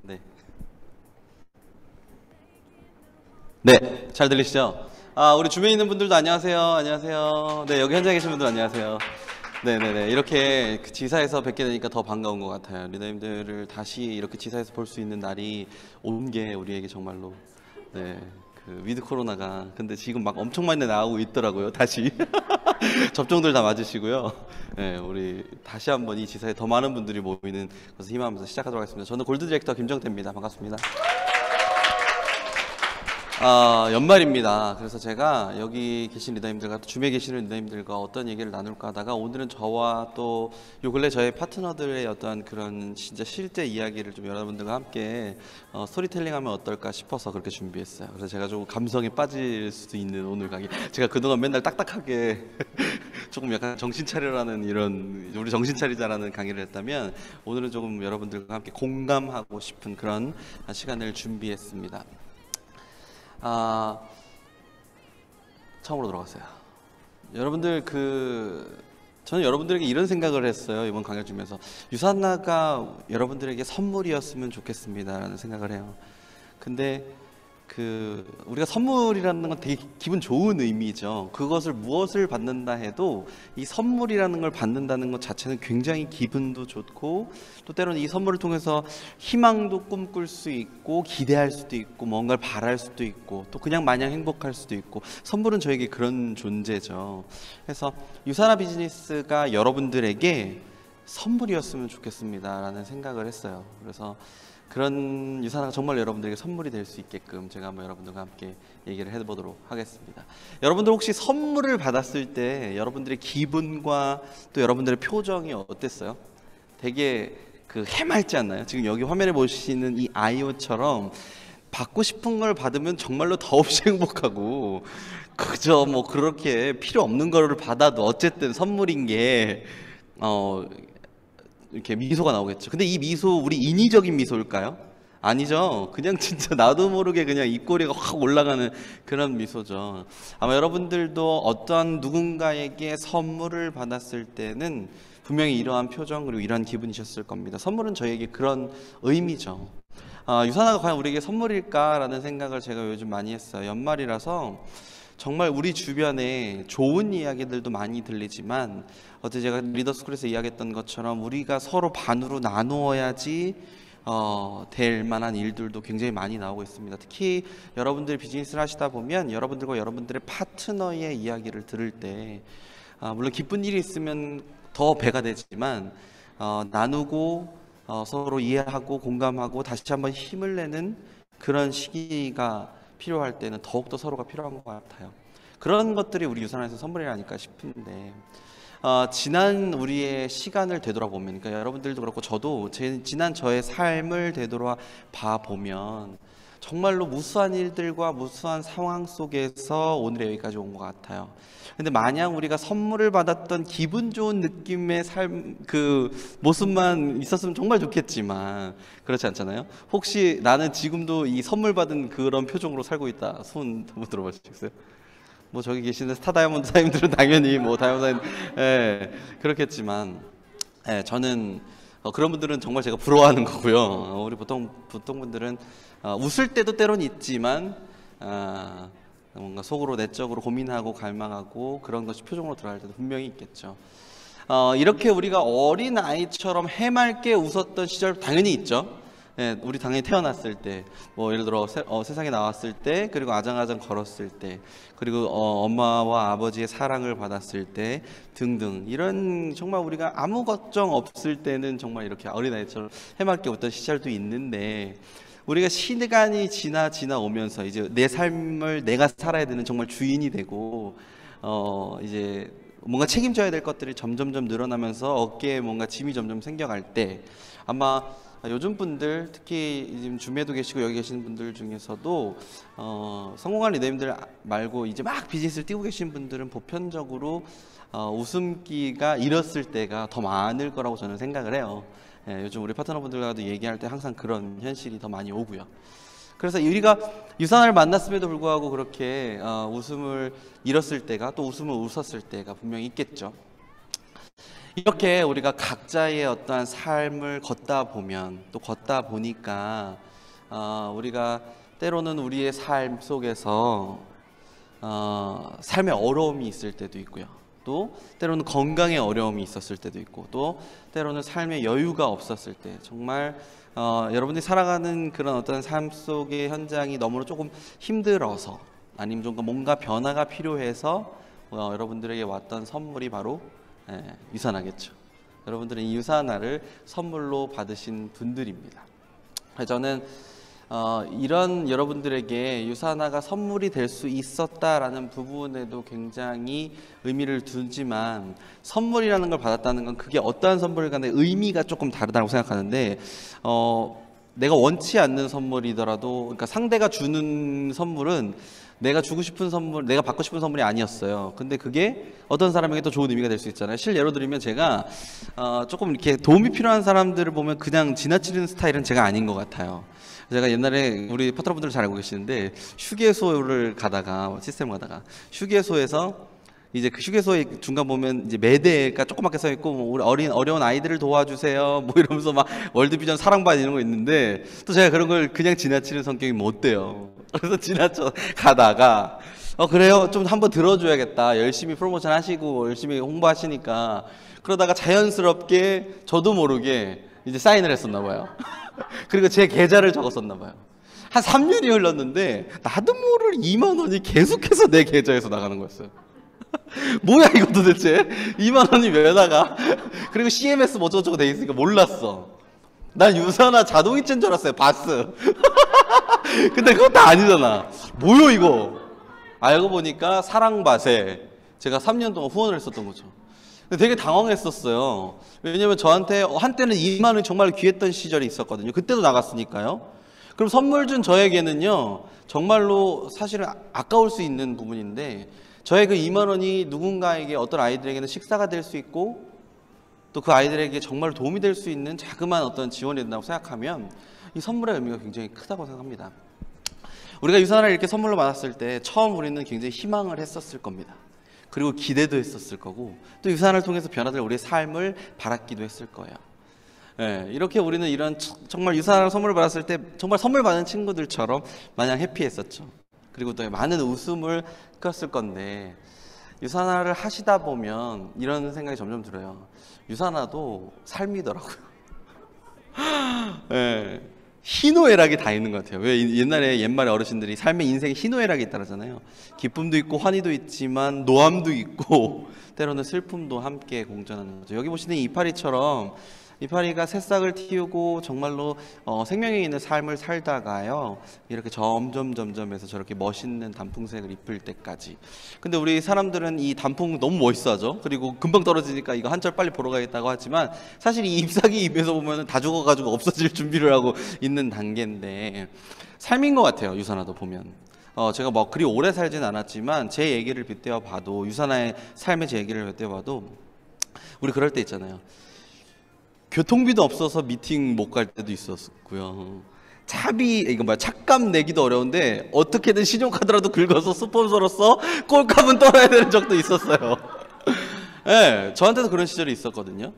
네. 네, 잘 들리시죠? 우리 주변에 있는 분들도 안녕하세요. 안녕하세요. 네, 여기 현장에 계신 분들 안녕하세요. 네네네. 이렇게 지사에서 뵙게 되니까 더 반가운 것 같아요. 리더님들을 다시 이렇게 지사에서 볼 수 있는 날이 온 게 우리에게 정말로, 네, 그 위드 코로나가 근데 지금 막 엄청 많이 나오고 있더라고요. 다시 접종들 다 맞으시고요. 네, 우리 다시 한번 이 지사에 더 많은 분들이 모이는 것을 희망하면서 시작하도록 하겠습니다. 저는 골드 디렉터 김정태입니다. 반갑습니다. 연말입니다. 그래서 제가 여기 계신 리더님들과 또 주변에 계시는 리더님들과 어떤 얘기를 나눌까 하다가 오늘은 저와 또 요 근래 저의 파트너들의 어떤 그런 진짜 실제 이야기를 좀 여러분들과 함께 스토리텔링 하면 어떨까 싶어서 그렇게 준비했어요. 그래서 제가 좀 감성에 빠질 수도 있는 오늘 강의. 제가 그동안 맨날 딱딱하게 조금 약간 정신 차려라는 이런 우리 정신 차리자라는 강의를 했다면 오늘은 조금 여러분들과 함께 공감하고 싶은 그런 시간을 준비했습니다. 처음으로 들어갔어요. 여러분들 저는 여러분들에게 이런 생각을 했어요. 이번 강의를 주면서 유산나가 여러분들에게 선물이었으면 좋겠습니다라는 생각을 해요. 근데 우리가 선물이라는 건 되게 기분 좋은 의미죠. 그것을 무엇을 받는다 해도 이 선물이라는 걸 받는다는 것 자체는 굉장히 기분도 좋고 또 때로는 이 선물을 통해서 희망도 꿈꿀 수 있고 기대할 수도 있고 뭔가를 바랄 수도 있고 또 그냥 마냥 행복할 수도 있고 선물은 저에게 그런 존재죠. 그래서 유산화 비즈니스가 여러분들에게 선물이었으면 좋겠습니다 라는 생각을 했어요. 그래서 그런 유산화가 정말 여러분들에게 선물이 될 수 있게끔 제가 한번 여러분들과 함께 얘기를 해보도록 하겠습니다. 여러분들 혹시 선물을 받았을 때 여러분들의 기분과 또 여러분들의 표정이 어땠어요? 되게 해맑지 않나요? 지금 여기 화면에 보시는 이 아이오처럼 받고 싶은 걸 받으면 정말로 더없이 행복하고 그저 뭐 그렇게 필요 없는 거를 받아도 어쨌든 선물인 게 이렇게 미소가 나오겠죠. 근데 이 미소 우리 인위적인 미소일까요? 아니죠. 그냥 진짜 나도 모르게 그냥 입꼬리가 확 올라가는 그런 미소죠. 아마 여러분들도 어떤 누군가에게 선물을 받았을 때는 분명히 이러한 표정 그리고 이러한 기분이셨을 겁니다. 선물은 저에게 그런 의미죠. 유산화가 과연 우리에게 선물일까라는 생각을 제가 요즘 많이 했어요. 연말이라서 정말 우리 주변에 좋은 이야기들도 많이 들리지만 어제 제가 리더스쿨에서 이야기했던 것처럼 우리가 서로 반으로 나누어야지 될 만한 일들도 굉장히 많이 나오고 있습니다. 특히 여러분들이 비즈니스를 하시다 보면 여러분들과 여러분들의 파트너의 이야기를 들을 때 물론 기쁜 일이 있으면 더 배가 되지만 나누고 서로 이해하고 공감하고 다시 한번 힘을 내는 그런 시기가 필요할 때는 더욱더 서로가 필요한 것 같아요. 그런 것들이 우리 유산화에서 선물이 아닐까 싶은데 지난 우리의 시간을 되돌아보면 그러니까 여러분들도 그렇고 저도 지난 저의 삶을 되돌아봐 보면 정말로 무수한 일들과 무수한 상황 속에서 오늘의 여기까지 온 것 같아요. 근데 마냥 우리가 선물을 받았던 기분 좋은 느낌의 삶 모습만 있었으면 정말 좋겠지만 그렇지 않잖아요. 혹시 나는 지금도 이 선물 받은 그런 표정으로 살고 있다 손 한번 들어봐 주시겠어요? 뭐 저기 계시는 스타 다이아몬드 사님들은 당연히 뭐 다이아몬드 사님 그렇겠지만 저는 그런 분들은 정말 제가 부러워하는 거고요. 우리 보통 분들은 웃을 때도 때론 있지만 뭔가 속으로 내적으로 고민하고 갈망하고 그런 것이 표정으로 드러날 때도 분명히 있겠죠. 이렇게 우리가 어린 아이처럼 해맑게 웃었던 시절 당연히 있죠. 우리 당연히 태어났을 때, 뭐 예를 들어 세상에 나왔을 때, 그리고 아장아장 걸었을 때, 그리고 엄마와 아버지의 사랑을 받았을 때 등등 이런 정말 우리가 아무 걱정 없을 때는 정말 이렇게 어린아이처럼 해맑게 웃던 시절도 있는데 우리가 시간이 지나 오면서 이제 내 삶을 내가 살아야 되는 정말 주인이 되고 이제 뭔가 책임져야 될 것들이 점점점 늘어나면서 어깨에 뭔가 짐이 점점 생겨갈 때 아마 요즘 분들 특히 지금 줌에도 계시고 여기 계시는 분들 중에서도 성공한 리더님들 말고 이제 막 비즈니스를 뛰고 계신 분들은 보편적으로 웃음기가 잃었을 때가 더 많을 거라고 저는 생각을 해요. 요즘 우리 파트너분들과도 얘기할 때 항상 그런 현실이 더 많이 오고요. 그래서 우리가 유산화를 만났음에도 불구하고 그렇게 웃음을 잃었을 때가 또 웃음을 웃었을 때가 분명히 있겠죠. 이렇게 우리가 각자의 어떠한 삶을 걷다 보면 또 걷다 보니까 우리가 때로는 우리의 삶 속에서 삶의 어려움이 있을 때도 있고요. 또 때로는 건강의 어려움이 있었을 때도 있고, 또 때로는 삶의 여유가 없었을 때, 정말 여러분들이 살아가는 그런 어떤 삶 속의 현장이 너무나 조금 힘들어서, 아니면 좀 뭔가 변화가 필요해서 여러분들에게 왔던 선물이 바로 유산하겠죠. 여러분들은 이 유산화를 선물로 받으신 분들입니다. 저는 이런 여러분들에게 유산화가 선물이 될 수 있었다라는 부분에도 굉장히 의미를 두지만, 선물이라는 걸 받았다는 건 그게 어떠한 선물 간의 의미가 조금 다르다고 생각하는데, 내가 원치 않는 선물이더라도, 그러니까 상대가 주는 선물은 내가 주고 싶은 선물, 내가 받고 싶은 선물이 아니었어요. 근데 그게 어떤 사람에게 또 좋은 의미가 될 수 있잖아요. 실예로 들면 제가 조금 이렇게 도움이 필요한 사람들을 보면 그냥 지나치는 스타일은 제가 아닌 것 같아요. 제가 옛날에 우리 파트너분들 잘 알고 계시는데, 휴게소를 가다가 시스템 가다가 휴게소에서 이제 그 휴게소에 중간 보면 이제 매대가 조그맣게 써 있고, 뭐 우리 어려운 아이들을 도와주세요 뭐 이러면서 막 월드비전 사랑반 이런 거 있는데, 또 제가 그런 걸 그냥 지나치는 성격이 못 돼요. 그래서 지나쳐 가다가 그래요, 좀 한번 들어줘야겠다, 열심히 프로모션 하시고 열심히 홍보하시니까, 그러다가 자연스럽게 저도 모르게 이제 사인을 했었나 봐요. 그리고 제 계좌를 적었었나 봐요. 한 3년이 흘렀는데 나도 모를 2만 원이 계속해서 내 계좌에서 나가는 거였어요. 뭐야 이거 도대체, 2만 원이 왜 나가? 그리고 CMS 뭐 어쩌고저쩌고 돼 있으니까 몰랐어. 난 유산화 자동이체인 줄 알았어요. 바스. 근데 그것도 아니잖아. 뭐요 이거? 알고 보니까 사랑밭에 제가 3년 동안 후원을 했었던 거죠. 되게 당황했었어요. 왜냐면 저한테 한때는 2만 원이 정말 귀했던 시절이 있었거든요. 그때도 나갔으니까요. 그럼 선물 준 저에게는요, 정말로 사실은 아까울 수 있는 부분인데, 저의 그 2만 원이 누군가에게, 어떤 아이들에게는 식사가 될 수 있고, 또 그 아이들에게 정말 도움이 될 수 있는 자그마한 어떤 지원이 된다고 생각하면 이 선물의 의미가 굉장히 크다고 생각합니다. 우리가 유산화를 이렇게 선물로 받았을 때 처음 우리는 굉장히 희망을 했었을 겁니다. 그리고 기대도 했었을 거고, 또 유산화를 통해서 변화될 우리의 삶을 바랐기도 했을 거예요. 이렇게 우리는 이런 정말 유산화를 선물을 받았을 때 정말 선물 받은 친구들처럼 마냥 해피했었죠. 그리고 또 많은 웃음을 꼈을 건데, 유산화를 하시다 보면 이런 생각이 점점 들어요. 유산화도 삶이더라고요. 희노애락이 다 있는 것 같아요. 왜 옛말에 어르신들이 삶의 인생에 희노애락이 있다잖아요. 기쁨도 있고 환희도 있지만 노함도 있고 때로는 슬픔도 함께 공존하는 거죠. 여기 보시는 이파리처럼, 이파리가 새싹을 틔우고 정말로 생명이 있는 삶을 살다가요, 이렇게 점점해서 저렇게 멋있는 단풍색을 입힐 때까지. 근데 우리 사람들은 이 단풍 너무 멋있어하죠. 그리고 금방 떨어지니까 이거 한철 빨리 보러 가겠다고 하지만, 사실 이 잎사귀 입에서 보면 다 죽어가지고 없어질 준비를 하고 있는 단계인데, 삶인 것 같아요. 유산화도 보면 제가 뭐 그리 오래 살진 않았지만 제 얘기를 빗대어 봐도, 유산화의 삶의 제 얘기를 빗대어 봐도, 우리 그럴 때 있잖아요. 교통비도 없어서 미팅 못 갈 때도 있었고요. 차값 내기도 어려운데 어떻게든 신용카드라도 긁어서 스폰서로서 꼴값은 떨어야 되는 적도 있었어요. 저한테도 그런 시절이 있었거든요.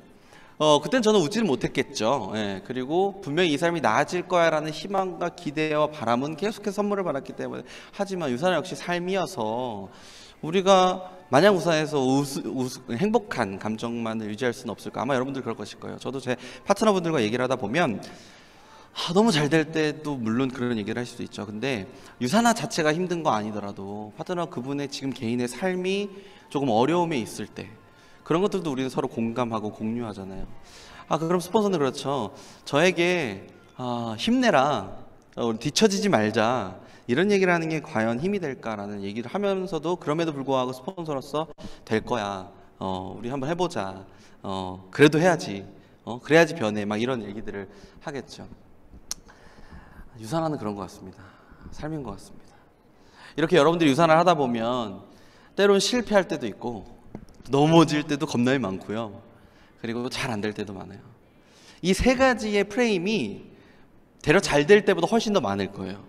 그땐 저는 웃지를 못했겠죠. 그리고 분명히 이 삶이 나아질 거야 라는 희망과 기대와 바람은 계속해서 선물을 받았기 때문에. 하지만 유산화 역시 삶이어서 우리가 마냥 우산에서 행복한 감정만을 유지할 수는 없을까. 아마 여러분들 그럴 것일 거예요. 저도 제 파트너분들과 얘기를 하다 보면 너무 잘 될 때도 물론 그런 얘기를 할 수도 있죠. 근데 유산화 자체가 힘든 거 아니더라도 파트너 그분의 지금 개인의 삶이 조금 어려움에 있을 때, 그런 것들도 우리는 서로 공감하고 공유하잖아요. 그럼 스폰서는 그렇죠. 저에게 힘내라, 뒤처지지 말자, 이런 얘기를 하는 게 과연 힘이 될까라는 얘기를 하면서도, 그럼에도 불구하고 스폰서로서 될 거야, 우리 한번 해보자, 그래도 해야지, 그래야지 변해, 막 이런 얘기들을 하겠죠. 유산화는 그런 것 같습니다. 삶인 것 같습니다. 이렇게 여러분들이 유산화를 하다 보면 때론 실패할 때도 있고, 넘어질 때도 겁나게 많고요. 그리고 잘 안 될 때도 많아요. 이 세 가지의 프레임이 되려 잘 될 때보다 훨씬 더 많을 거예요.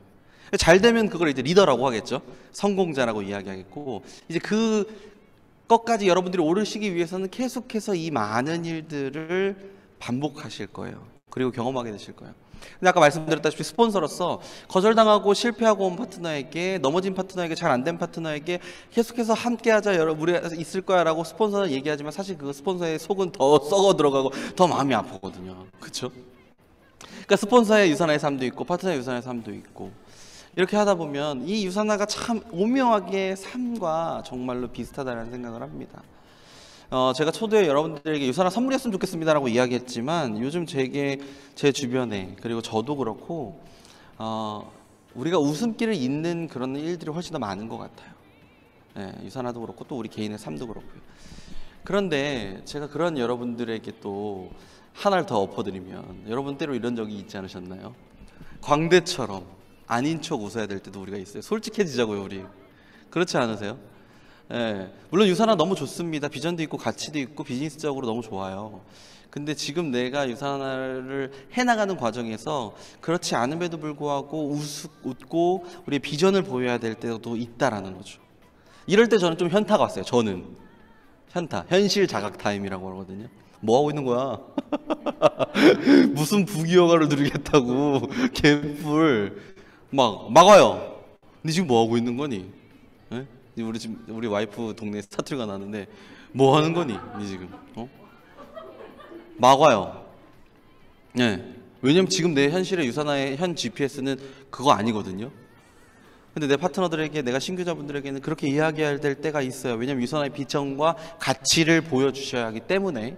잘 되면 그걸 이제 리더라고 하겠죠. 성공자라고 이야기하겠고, 이제 그 것까지 여러분들이 오르시기 위해서는 계속해서 이 많은 일들을 반복하실 거예요. 그리고 경험하게 되실 거예요. 근데 아까 말씀드렸다시피 스폰서로서 거절당하고 실패하고 온 파트너에게, 넘어진 파트너에게, 잘 안 된 파트너에게 계속해서 함께하자, 우리 있을 거야 라고 스폰서는 얘기하지만 사실 그 스폰서의 속은 더 썩어 들어가고 더 마음이 아프거든요. 그렇죠? 그러니까 스폰서의 유산화의 삶도 있고 파트너의 유산화의 삶도 있고, 이렇게 하다 보면 이 유산화가 참 오묘하게 삶과 정말로 비슷하다는 생각을 합니다. 제가 초대에 여러분들에게 유산화 선물이었으면 좋겠습니다라고 이야기했지만, 요즘 제 주변에, 그리고 저도 그렇고 우리가 웃음기를 잇는 그런 일들이 훨씬 더 많은 것 같아요. 네, 유산화도 그렇고 또 우리 개인의 삶도 그렇고요. 그런데 제가 그런 여러분들에게 또 하나를 더 엎어드리면, 여러분 때로 이런 적이 있지 않으셨나요? 광대처럼 아닌 척 웃어야 될 때도 우리가 있어요. 솔직해지자고요, 우리. 그렇지 않으세요? 예, 물론 유산화 너무 좋습니다. 비전도 있고 가치도 있고 비즈니스적으로 너무 좋아요. 근데 지금 내가 유산화를 해나가는 과정에서 그렇지 않음에도 불구하고 웃고 우리의 비전을 보여야 될 때도 있다라는 거죠. 이럴 때 저는 좀 현타가 왔어요. 저는 현타, 현실 자각 타임이라고 하거든요. 뭐 하고 있는 거야? 무슨 부귀영화를 누리겠다고 개뿔 막 와요. 근데 지금 뭐 하고 있는 거니? 예? 우리 와이프 동네에 사투리가 나는데 뭐 하는 거니? 니 지금 막 와요. 네. 왜냐면 지금 내 현실의 유산화의 현 GPS는 그거 아니거든요. 근데 내 파트너들에게, 내가 신규자분들에게는 그렇게 이야기해야 될 때가 있어요. 왜냐면 유산화의 비전과 가치를 보여주셔야 하기 때문에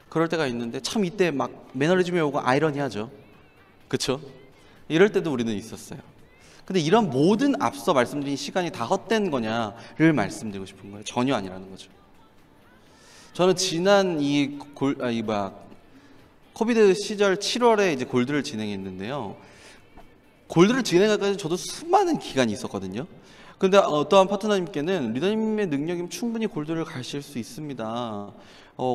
그럴 때가 있는데, 참 이때 막 매너리즘이 오고 아이러니하죠. 그쵸? 이럴 때도 우리는 있었어요. 근데 이런 모든 앞서 말씀드린 시간이 다 헛된 거냐를 말씀드리고 싶은 거예요. 전혀 아니라는 거죠. 저는 지난 코비드 시절 7월에 이제 골드를 진행했는데요. 골드를 진행하기까지 저도 수많은 기간이 있었거든요. 근데 어떠한 파트너님께는 리더님의 능력이면 충분히 골드를 가실 수 있습니다.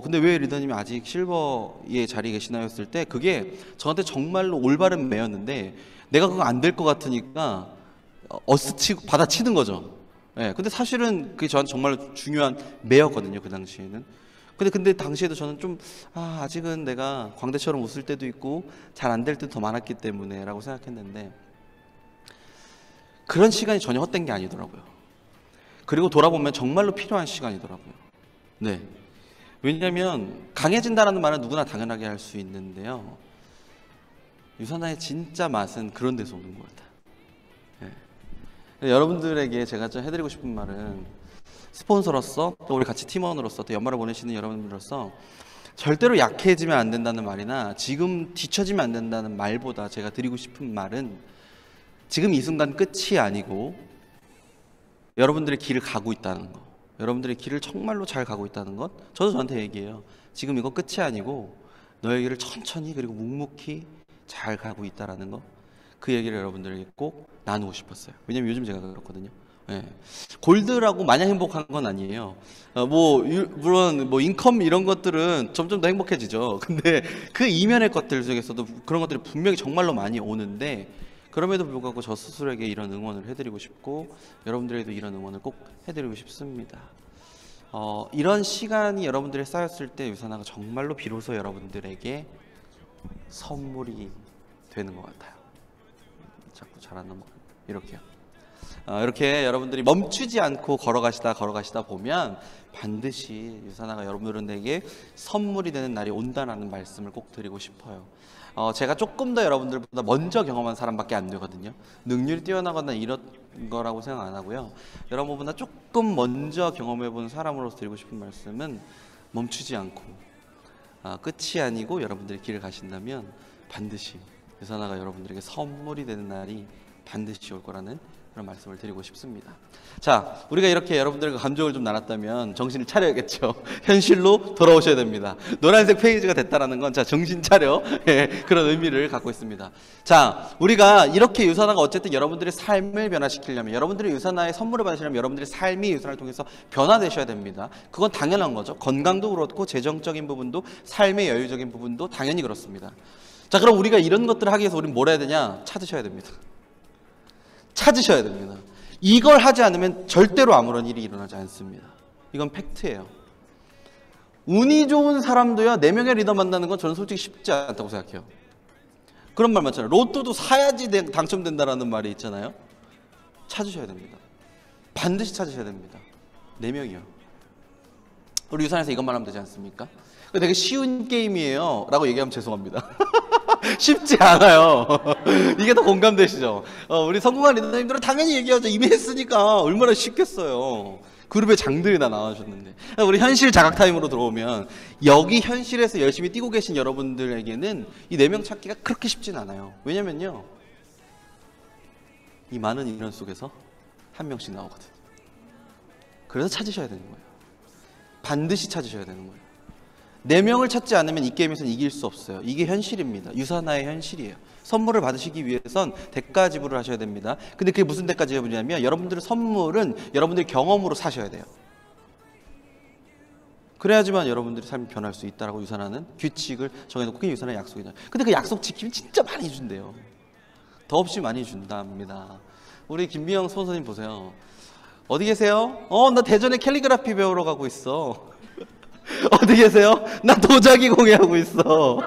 근데 왜 리더님이 아직 실버의 자리에 계시나요? 했을 때 그게 저한테 정말로 올바른 매였는데, 내가 그거 안 될 것 같으니까 받아치는 거죠. 예, 근데 사실은 그게 저한테 정말 중요한 매였거든요, 그 당시에는. 근데 당시에도 저는 좀 아직은 내가 광대처럼 웃을 때도 있고 잘 안 될 때도 더 많았기 때문에 라고 생각했는데, 그런 시간이 전혀 헛된 게 아니더라고요. 그리고 돌아보면 정말로 필요한 시간이더라고요. 네. 왜냐하면 강해진다라는 말은 누구나 당연하게 할 수 있는데요, 유산화의 진짜 맛은 그런 데서 오는 것 같아요. 네. 여러분들에게 제가 좀 해드리고 싶은 말은, 스폰서로서 또 우리 같이 팀원으로서 또 연말을 보내시는 여러분들로서 절대로 약해지면 안 된다는 말이나 지금 뒤처지면 안 된다는 말보다 제가 드리고 싶은 말은, 지금 이 순간 끝이 아니고 여러분들의 길을 가고 있다는 거, 여러분들의 길을 정말로 잘 가고 있다는 것. 저도 저한테 얘기해요. 지금 이거 끝이 아니고 너의 길을 천천히 그리고 묵묵히 잘 가고 있다라는 거. 그 얘기를 여러분들에게 꼭 나누고 싶었어요. 왜냐면 요즘 제가 그렇거든요. 예. 골드라고 마냥 행복한 건 아니에요. 물론 인컴 이런 것들은 점점 더 행복해지죠. 근데 그 이면의 것들 중에서도 그런 것들이 분명히 정말로 많이 오는데, 그럼에도 불구하고 저 스스로에게 이런 응원을 해드리고 싶고, 여러분들에게도 이런 응원을 꼭 해드리고 싶습니다. 이런 시간이 여러분들이 쌓였을 때 유산화가 정말로 비로소 여러분들에게 선물이 되는 것 같아요. 자꾸 잘 안 넘어가요. 이렇게요. 이렇게 여러분들이 멈추지 않고 걸어가시다 보면 반드시 유산화가 여러분들에게 선물이 되는 날이 온다는 말씀을 꼭 드리고 싶어요. 제가 조금 더 여러분들보다 먼저 경험한 사람밖에 안 되거든요. 능률이 뛰어나거나 이런 거라고 생각 안 하고요. 여러분보다 조금 먼저 경험해 본 사람으로서 드리고 싶은 말씀은, 멈추지 않고 끝이 아니고 여러분들이 길을 가신다면 반드시 유산화가 여러분들에게 선물이 되는 날이 반드시 올 거라는 그런 말씀을 드리고 싶습니다. 자, 우리가 이렇게 여러분들과 감정을 좀 나눴다면 정신을 차려야겠죠. 현실로 돌아오셔야 됩니다. 노란색 페이지가 됐다라는 건, 자, 정신 차려. 예, 그런 의미를 갖고 있습니다. 자, 우리가 이렇게 유산화가 어쨌든 여러분들의 삶을 변화시키려면, 여러분들의 유산화의 선물을 받으시려면 여러분들의 삶이 유산화를 통해서 변화되셔야 됩니다. 그건 당연한 거죠. 건강도 그렇고 재정적인 부분도, 삶의 여유적인 부분도 당연히 그렇습니다. 자, 그럼 우리가 이런 것들을 하기 위해서 우리는 뭘 해야 되냐? 찾으셔야 됩니다. 이걸 하지 않으면 절대로 아무런 일이 일어나지 않습니다. 이건 팩트예요. 운이 좋은 사람도요, 4명의 리더 만나는 건 저는 솔직히 쉽지 않다고 생각해요. 그런 말 많잖아요. 로또도 사야지 당첨된다라는 말이 있잖아요. 찾으셔야 됩니다. 반드시 찾으셔야 됩니다. 4명이요. 우리 유산에서 이것만 하면 되지 않습니까? 되게 쉬운 게임이에요 라고 얘기하면 죄송합니다. 쉽지 않아요. 이게 더 공감되시죠? 우리 성공한 리더님들은 당연히 얘기하죠. 이미 했으니까 얼마나 쉽겠어요. 그룹에 장들이 다 나와주셨는데. 우리 현실 자각 타임으로 들어오면 여기 현실에서 열심히 뛰고 계신 여러분들에게는 이 4명 찾기가 그렇게 쉽진 않아요. 왜냐면요, 이 많은 인원 속에서 한 명씩 나오거든요. 그래서 찾으셔야 되는 거예요. 반드시 찾으셔야 되는 거예요. 4명을 찾지 않으면 이 게임에서는 이길 수 없어요. 이게 현실입니다. 유산화의 현실이에요. 선물을 받으시기 위해선 대가 지불을 하셔야 됩니다. 근데 그게 무슨 대가 지불이냐면 여러분들의 선물은 여러분들의 경험으로 사셔야 돼요. 그래야지만 여러분들의 삶이 변할 수 있다라고 유산하는 규칙을 정해놓고 그게 유산의 약속이죠. 근데 그 약속 지키면 진짜 많이 준대요. 더없이 많이 준답니다. 우리 김미영 선생님 보세요. 어디 계세요? 나 대전에 캘리그라피 배우러 가고 있어. 어디 계세요? 나 도자기 공예하고 있어.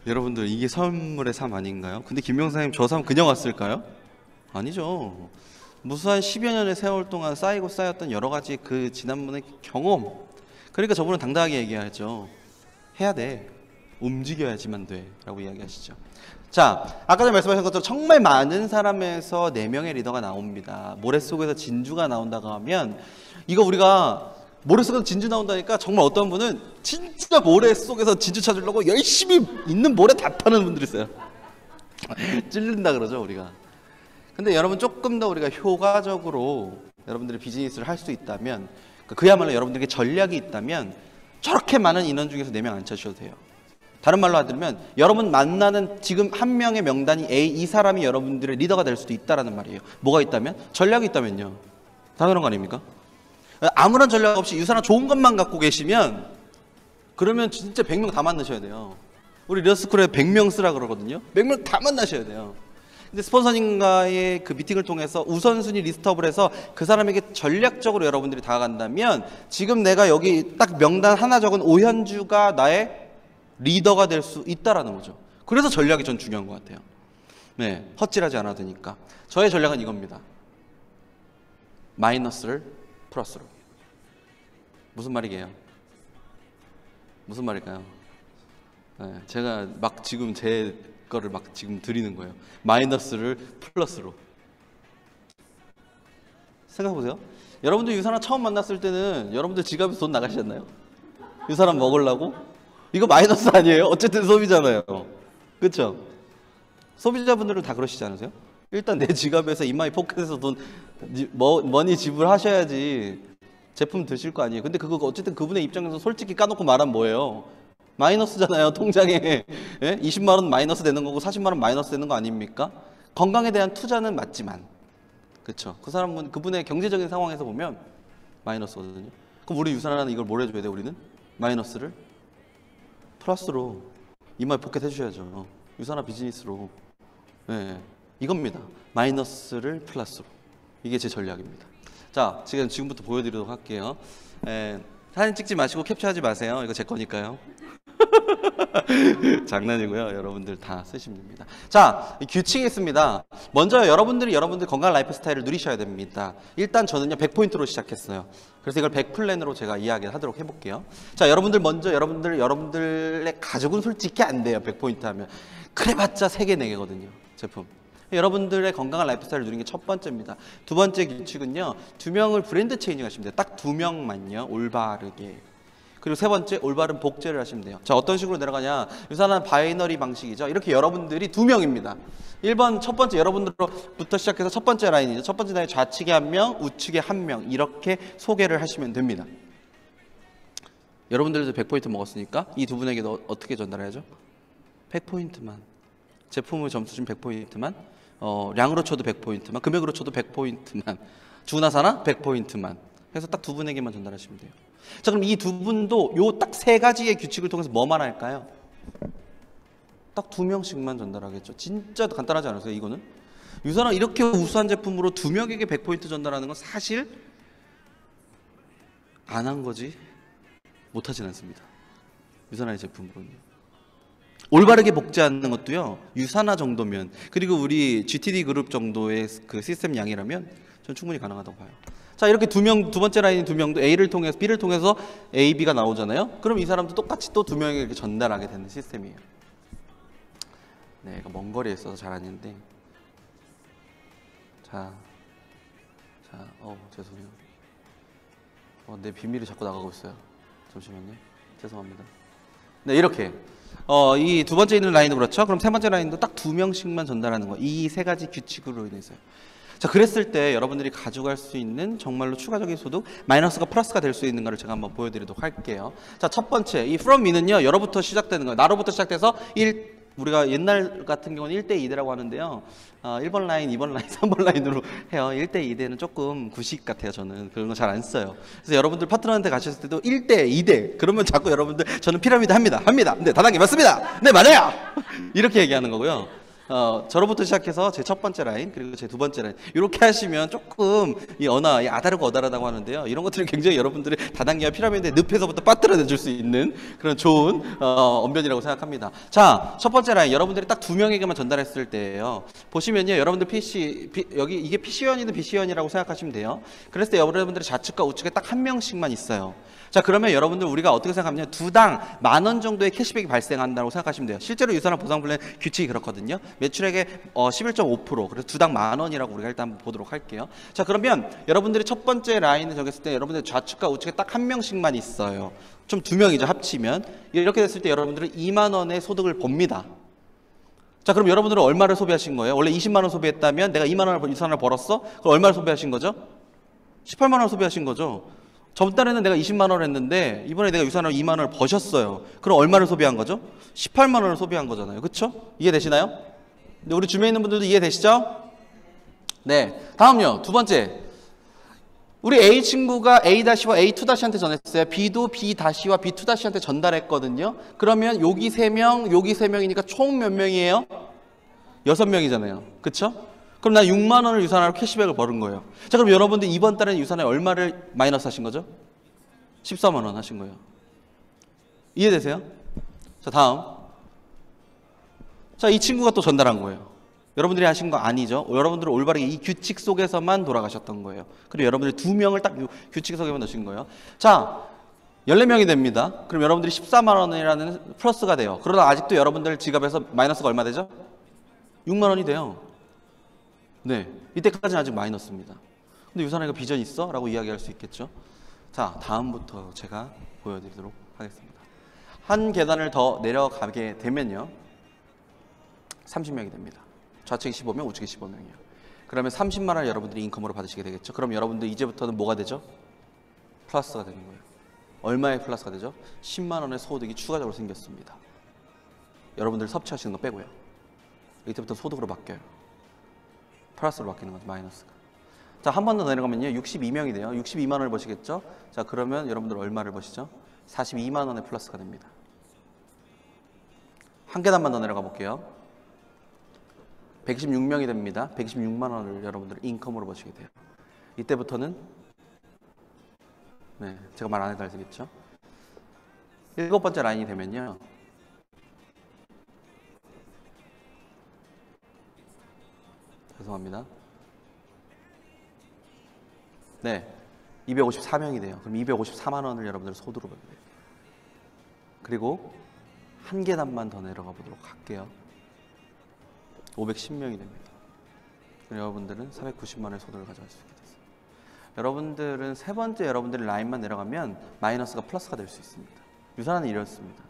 여러분들 이게 선물의 삶 아닌가요? 근데 김명사님 저 삶 그냥 왔을까요? 아니죠. 무수한 10여 년의 세월 동안 쌓이고 쌓였던 여러 가지 그 지난번의 경험. 그러니까 저분은 당당하게 얘기하죠. 해야 돼. 움직여야지만 돼. 라고 이야기하시죠. 자, 아까 전에 말씀하신 것처럼 정말 많은 사람에서 4명의 리더가 나옵니다. 모래 속에서 진주가 나온다고 하면 이거 우리가 모래 속에서 진주 나온다니까 정말 어떤 분은 진짜 모래 속에서 진주 찾으려고 열심히 있는 모래 다 파는 분들이 있어요. 찔른다 그러죠, 우리가. 근데 여러분 조금 더 우리가 효과적으로 여러분들의 비즈니스를 할 수 있다면, 그야말로 여러분들에게 전략이 있다면 저렇게 많은 인원 중에서 4명 안 찾으셔도 돼요. 다른 말로 하면 여러분 만나는 지금 한 명의 명단이 A, 이 사람이 여러분들의 리더가 될 수도 있다라는 말이에요. 뭐가 있다면? 전략이 있다면요. 당연한 거 아닙니까? 아무런 전략 없이 유산한 좋은 것만 갖고 계시면 그러면 진짜 100명 다 만나셔야 돼요. 우리 리더스쿨에 100명 쓰라 그러거든요. 100명 다 만나셔야 돼요. 근데 스폰서님과의 그 미팅을 통해서 우선순위 리스트업을 해서 그 사람에게 전략적으로 여러분들이 다가간다면 지금 내가 여기 딱 명단 하나 적은 오현주가 나의 리더가 될 수 있다라는 거죠. 그래서 전략이 전 중요한 것 같아요. 네, 헛질하지 않아도 되니까. 저의 전략은 이겁니다. 마이너스를 플러스로. 무슨 말이게요? 무슨 말일까요? 네, 제가 막 지금 제 거를 막 지금 드리는 거예요. 마이너스를 플러스로. 생각해보세요. 여러분들 유산화 처음 만났을 때는 여러분들 지갑에서 돈 나가시잖아요. 유산화 먹으려고? 이거 마이너스 아니에요? 어쨌든 소비잖아요. 그렇죠? 소비자분들은 다 그러시지 않으세요? 일단 내 지갑에서 인마이 포켓에서 돈 머니 지불하셔야지 제품 드실 거 아니에요. 근데 그거 어쨌든 그분의 입장에서 솔직히 까놓고 말하면 뭐예요? 마이너스잖아요. 통장에 20만 원 마이너스 되는 거고 40만 원 마이너스 되는 거 아닙니까? 건강에 대한 투자는 맞지만, 그렇죠? 그 사람은 그분의 경제적인 상황에서 보면 마이너스거든요. 그럼 우리 유산화는 이걸 뭘 해줘야 돼? 우리는 마이너스를 플러스로 이마에 포켓 해주셔야죠. 유산화 비즈니스로. 네, 이겁니다. 마이너스를 플러스로. 이게 제 전략입니다. 자, 지금부터 보여드리도록 할게요. 사진 찍지 마시고 캡처하지 마세요. 이거 제 거니까요. 장난이고요. 여러분들 다 쓰시면 됩니다. 자, 규칙이 있습니다. 먼저 여러분들 건강한 라이프 스타일을 누리셔야 됩니다. 일단 저는요 100포인트로 시작했어요. 그래서 이걸 100플랜으로 제가 이야기하도록 해볼게요. 자, 여러분들 먼저 여러분들의 가족은 솔직히 안 돼요. 100포인트 하면 그래봤자 3개, 4개거든요. 제품. 여러분들의 건강한 라이프 스타일을 누리는 게 첫 번째입니다. 두 번째 규칙은요, 2명을 브랜드 체인징 하시면 돼요. 딱 2명만요. 올바르게. 그리고 세 번째, 올바른 복제를 하시면 돼요. 자, 어떤 식으로 내려가냐? 유산한 바이너리 방식이죠. 이렇게 여러분들이 2명입니다. 1번, 첫 번째 여러분들부터 시작해서 첫 번째 라인이죠. 첫 번째 라인 좌측에 1명, 우측에 1명. 이렇게 소개를 하시면 됩니다. 여러분들도 100포인트 먹었으니까 이 두 분에게도 어떻게 전달해야죠? 100포인트만. 제품을 점수 준 100포인트만. 량으로 쳐도 100포인트만. 금액으로 쳐도 100포인트만. 주나 사나? 100포인트만. 해서 딱 두 분에게만 전달하시면 돼요. 자, 그럼 이 두 분도 요 딱 3가지의 규칙을 통해서 뭐만 할까요? 딱 2명씩만 전달하겠죠. 진짜 간단하지 않으세요, 이거는? 유산화 이렇게 우수한 제품으로 2명에게 100포인트 전달하는 건 사실 안 한 거지 못하진 않습니다. 유산화의 제품으로는. 올바르게 복제하는 것도요, 유산화 정도면, 그리고 우리 GTD 그룹 정도의 그 시스템 양이라면 전 충분히 가능하다고 봐요. 자, 이렇게 두 번째 라인 두 명도 A를 통해서 B를 통해서 A, B가 나오잖아요. 그럼 이 사람도 똑같이 또 두 명에게 이렇게 전달하게 되는 시스템이에요. 네, 먼 거리에 있어서 잘 아는데. 자, 죄송해요. 내 비밀이 자꾸 나가고 있어요. 잠시만요. 죄송합니다. 네, 이렇게. 이 두 번째 있는 라인도 그렇죠. 그럼 세 번째 라인도 딱 두 명씩만 전달하는 거. 이 세 가지 규칙으로 인해서요. 자, 그랬을 때 여러분들이 가져갈 수 있는 정말로 추가적인 소득, 마이너스가 플러스가 될 수 있는 거를 제가 한번 보여드리도록 할게요. 자, 첫 번째, 이 from me는요, 여로부터 시작되는 거예요. 나로부터 시작돼서 우리가 옛날 같은 경우는 1대 2대라고 하는데요. 1번 라인, 2번 라인, 3번 라인으로 해요. 1대 2대는 조금 구식 같아요. 저는 그런 거 잘 안 써요. 그래서 여러분들 파트너한테 가셨을 때도 1대 2대 그러면 자꾸 여러분들 저는 피라미드 합니다. 네, 다단계 맞습니다. 네, 맞아요. 이렇게 얘기하는 거고요. 저로부터 시작해서 제 첫 번째 라인, 그리고 제 두 번째 라인, 이렇게 하시면 조금 이 아다르고 어다르다고 하는데요. 이런 것들은 굉장히 여러분들이 다단계와 피라미드의 늪에서부터 빠뜨려내줄 수 있는 그런 좋은 언변이라고 생각합니다. 자, 첫 번째 라인, 여러분들이 딱 두 명에게만 전달했을 때예요. 보시면요, 여러분들 여기 이게 PC원이든 BC원이라고 생각하시면 돼요. 그랬을 때 여러분들의 좌측과 우측에 딱 한 명씩만 있어요. 자, 그러면 여러분들 우리가 어떻게 생각하면 두당 10,000원 정도의 캐시백이 발생한다고 생각하시면 돼요. 실제로 유산화 보상 플랜 규칙이 그렇거든요. 매출액의 11.5%. 그래서 두당 10,000원이라고 우리가 일단 한번 보도록 할게요. 자, 그러면 여러분들이 첫 번째 라인을 정했을 때 여러분들 좌측과 우측에 딱 한 명씩만 있어요. 좀 두 명이죠, 합치면. 이렇게 됐을 때 여러분들은 20,000원의 소득을 봅니다. 자, 그럼 여러분들은 얼마를 소비하신 거예요? 원래 20만 원 소비했다면 내가 2만 원을 유산을 벌었어? 그럼 얼마를 소비하신 거죠? 18만 원 소비하신 거죠. 저번 달에는 내가 20만 원을 했는데 이번에 내가 유산을 2만 원을 버셨어요. 그럼 얼마를 소비한 거죠? 18만 원을 소비한 거잖아요. 그렇죠? 이해되시나요? 근데 우리 주변에 있는 분들도 이해되시죠? 네. 다음요. 두 번째. 우리 A 친구가 A-와 A2-한테 전했어요. B도 B-와 B2-한테 전달했거든요. 그러면 여기 3명, 여기 3명이니까 총 몇 명이에요? 6명이잖아요. 그렇죠? 그럼 나 6만 원을 유산하러 캐시백을 벌은 거예요. 자, 그럼 여러분들 이번 달에는 유산에 얼마를 마이너스 하신 거죠? 14만 원 하신 거예요. 이해되세요? 자, 다음. 자, 이 친구가 또 전달한 거예요. 여러분들이 하신 거 아니죠? 여러분들은 올바르게 이 규칙 속에서만 돌아가셨던 거예요. 그리고 여러분들이 2명을 딱 규칙 속에만 넣으신 거예요. 자, 14명이 됩니다. 그럼 여러분들이 14만 원이라는 플러스가 돼요. 그러나 아직도 여러분들 지갑에서 마이너스가 얼마 되죠? 6만 원이 돼요. 네, 이때까지는 아직 마이너스입니다. 근데 유산화가 비전이 있어? 라고 이야기할 수 있겠죠. 자, 다음부터 제가 보여드리도록 하겠습니다. 한 계단을 더 내려가게 되면요, 30명이 됩니다. 좌측이 15명, 우측이 15명이에요. 그러면 30만 원을 여러분들이 인컴으로 받으시게 되겠죠. 그럼 여러분들 이제부터는 뭐가 되죠? 플러스가 되는 거예요. 얼마의 플러스가 되죠? 10만 원의 소득이 추가적으로 생겼습니다. 여러분들 섭취하시는 거 빼고요. 이때부터 소득으로 바뀌어요. 플러스로 바뀌는 거죠, 마이너스가. 자, 한 번 더 내려가면요, 62명이 돼요. 62만 원을 버시겠죠? 자, 그러면 여러분들 얼마를 버시죠? 42만 원의 플러스가 됩니다. 한 계단만 더 내려가 볼게요. 126명이 됩니다. 126만 원을 여러분들 인컴으로 버시게 돼요. 이때부터는, 네, 제가 말 안 해도 알겠죠? 7번째 라인이 되면요, 죄송합니다. 네, 254명이 돼요. 그럼 254만 원을 여러분들 소득으로 받게 돼요. 그리고 한 계단만 더 내려가 보도록 할게요. 510명이 됩니다. 여러분들은 490만 원의 소득을 가져갈 수 있게 됐어요. 여러분들은 세 번째 여러분들의 라인만 내려가면 마이너스가 플러스가 될 수 있습니다. 유산화는 이렇습니다.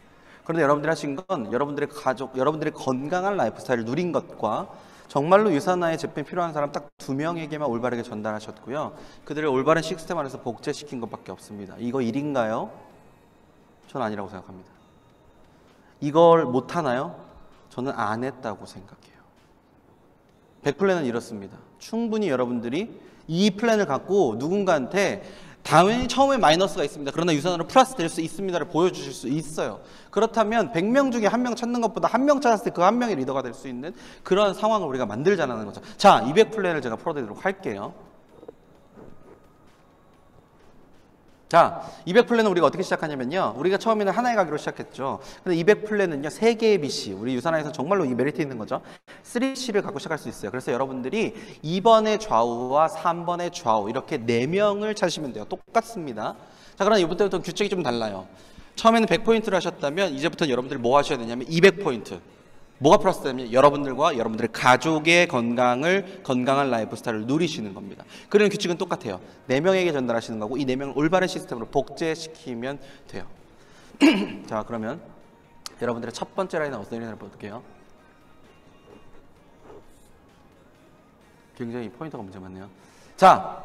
그런데 여러분들이 하신 건 여러분들의 가족, 여러분들의 건강한 라이프 스타일을 누린 것과 정말로 유산화의 제품이 필요한 사람 딱 2명에게만 올바르게 전달하셨고요. 그들을 올바른 시스템 안에서 복제시킨 것밖에 없습니다. 이거 일인가요? 저는 아니라고 생각합니다. 이걸 못하나요? 저는 안 했다고 생각해요. 100플랜은 이렇습니다. 충분히 여러분들이 이 플랜을 갖고 누군가한테 당연히 처음에 마이너스가 있습니다. 그러나 유산화로 플러스 될 수 있습니다를 보여주실 수 있어요. 그렇다면 100명 중에 1명 찾는 것보다 1명 찾았을 때 그 1명이 리더가 될 수 있는 그런 상황을 우리가 만들자는 거죠. 자, 200플랜을 제가 풀어드리도록 할게요. 자, 200플랜은 우리가 어떻게 시작하냐면요. 우리가 처음에는 하나의 가게로 시작했죠. 근데 200플랜은요, 3개의 BC. 우리 유산화에서 정말로 이 메리트 있는 거죠. 3C를 갖고 시작할 수 있어요. 그래서 여러분들이 2번의 좌우와 3번의 좌우 이렇게 4명을 찾으시면 돼요. 똑같습니다. 자, 그러나 이번부터 규칙이 좀 달라요. 처음에는 100포인트를 하셨다면 이제부터 여러분들이 뭐 하셔야 되냐면 200포인트. 뭐가 플러스 되냐면 여러분들과 여러분들의 가족의 건강한 라이프 스타일을 누리시는 겁니다. 그런 규칙은 똑같아요. 4명에게 전달하시는 거고 이 4명을 올바른 시스템으로 복제시키면 돼요. 자, 그러면 여러분들의 첫 번째 라인은 어떤 라인을 볼게요. 굉장히 포인트가 문제 많네요. 자,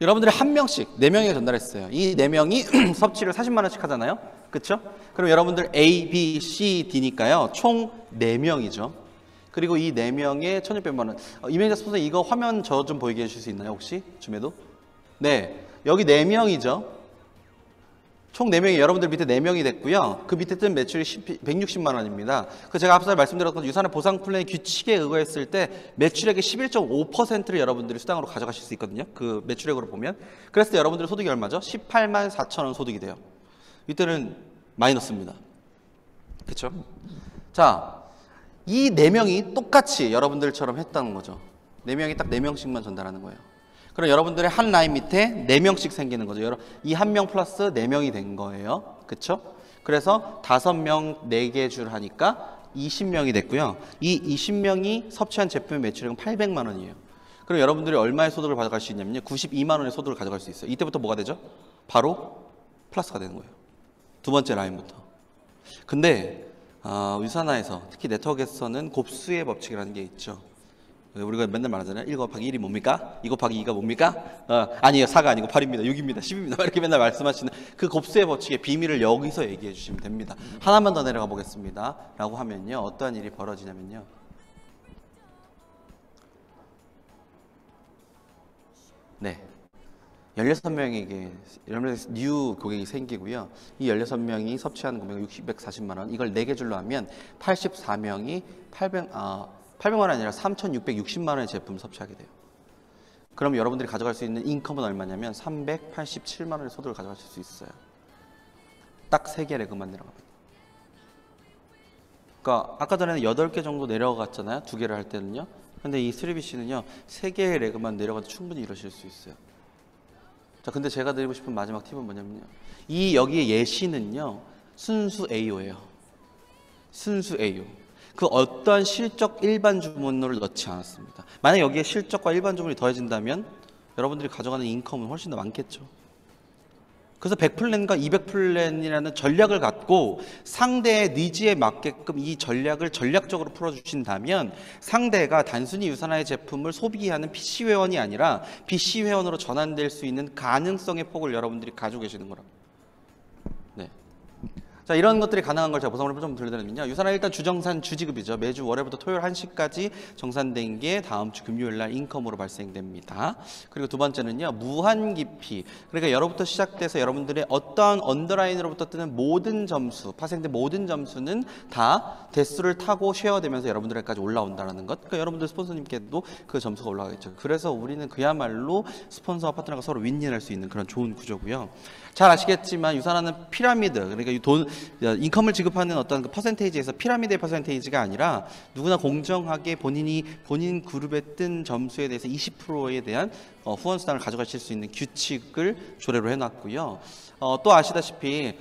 여러분들이 한 명씩 4명에게 전달했어요. 이 4명이 섭취를 40만 원씩 하잖아요. 그렇죠? 그럼 여러분들 A, B, C, D니까요. 총 4명이죠. 그리고 이 4명에 1,600만 원. 이명자 스폰서 이거 화면 저 좀 보이게 해주실 수 있나요? 혹시? 줌에도? 네. 여기 4명이죠. 총 4명이 여러분들 밑에 4명이 됐고요. 그 밑에 뜬 매출이 160만 원입니다. 그 제가 앞서 말씀드렸던 유산의 보상 플랜 규칙에 의거했을 때 매출액의 11.5%를 여러분들이 수당으로 가져가실 수 있거든요. 그 매출액으로 보면. 그랬을 때 여러분들의 소득이 얼마죠? 18만 4천 원 소득이 돼요. 이때는 마이너스입니다. 그렇죠? 자, 이 4명이 똑같이 여러분들처럼 했다는 거죠. 4명이 딱 4명씩만 전달하는 거예요. 그럼 여러분들의 한 라인 밑에 4명씩 생기는 거죠. 이 1명 플러스 4명이 된 거예요. 그쵸? 그래서 5명 4개 줄 하니까 20명이 됐고요. 이 20명이 섭취한 제품의 매출액은 800만 원이에요. 그럼 여러분들이 얼마의 소득을 가져갈 수 있냐면요. 92만 원의 소득을 가져갈 수 있어요. 이때부터 뭐가 되죠? 바로 플러스가 되는 거예요. 두 번째 라인부터. 근데 유산화에서 특히 네트워크에서는 곱수의 법칙이라는 게 있죠. 우리가 맨날 말하잖아요. 1 곱하기 1이 뭡니까? 2 곱하기 2가 뭡니까? 아니에요. 4가 아니고 8입니다. 6입니다. 10입니다. 이렇게 맨날 말씀하시는 그 곱수의 법칙의 비밀을 여기서 얘기해 주시면 됩니다. 하나만 더 내려가 보겠습니다. 라고 하면요. 어떠한 일이 벌어지냐면요. 네. 16명에게 뉴 고객이 생기고요. 이 16명이 섭취하는 금액은 640만 원. 이걸 4개 줄로 하면 84명이 800만 원이 아니라 3,660만 원의 제품 섭취하게 돼요. 그럼 여러분들이 가져갈 수 있는 인컴은 얼마냐면 387만 원의 소득을 가져가실 수 있어요. 딱 3개 레그만 내려가면. 그러니까 아까 전에는 8개 정도 내려갔잖아요. 2개를 할 때는요. 근데 이 3BC는요. 3개의 레그만 내려가도 충분히 이루실 수 있어요. 자, 근데 제가 드리고 싶은 마지막 팁은 뭐냐면요. 이 여기에 예시는요. 순수 AO예요. 순수 AO. 그 어떠한 실적 일반 주문을 넣지 않았습니다. 만약 여기에 실적과 일반 주문이 더해진다면 여러분들이 가져가는 인컴은 훨씬 더 많겠죠. 그래서 100플랜과 200플랜이라는 전략을 갖고 상대의 니즈에 맞게끔 이 전략을 전략적으로 풀어주신다면 상대가 단순히 유산화의 제품을 소비하는 PC 회원이 아니라 BC 회원으로 전환될 수 있는 가능성의 폭을 여러분들이 가지고 계시는 거라고. 네. 자, 이런 것들이 가능한 걸 제가 보상을 좀 들려드리면요. 유산화 일단 주정산 주지급이죠. 매주 월요일부터 토요일 1시까지 정산된 게 다음 주 금요일 날 인컴으로 발생됩니다. 그리고 두 번째는요. 무한 깊이. 그러니까 여러분부터 시작돼서 여러분들의 어떠한 언더라인으로부터 뜨는 모든 점수, 파생된 모든 점수는 다 대수를 타고 쉐어되면서 여러분들에게까지 올라온다는 것. 그러니까 여러분들 스폰서님께도 그 점수가 올라가겠죠. 그래서 우리는 그야말로 스폰서와 파트너가 서로 윈윈할 수 있는 그런 좋은 구조고요. 잘 아시겠지만 유산화는 피라미드, 그러니까 인컴을 지급하는 어떤 그 퍼센테이지에서 피라미드의 퍼센테이지가 아니라 누구나 공정하게 본인 그룹에 뜬 점수에 대해서 20%에 대한 후원 수당을 가져가실 수 있는 규칙을 조례로 해놨고요. 또 아시다시피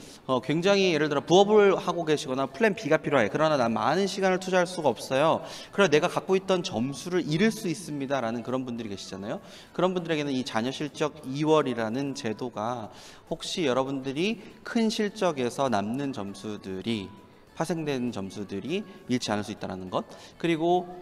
굉장히 예를 들어 부업을 하고 계시거나 플랜 B가 필요해. 그러나 난 많은 시간을 투자할 수가 없어요. 그래서 내가 갖고 있던 점수를 잃을 수 있습니다. 라는 그런 분들이 계시잖아요. 그런 분들에게는 이 자녀 실적 2월이라는 제도가 혹시 여러분들이 큰 실적에서 남는 점수들이 파생된 점수들이 잃지 않을 수 있다는 것. 그리고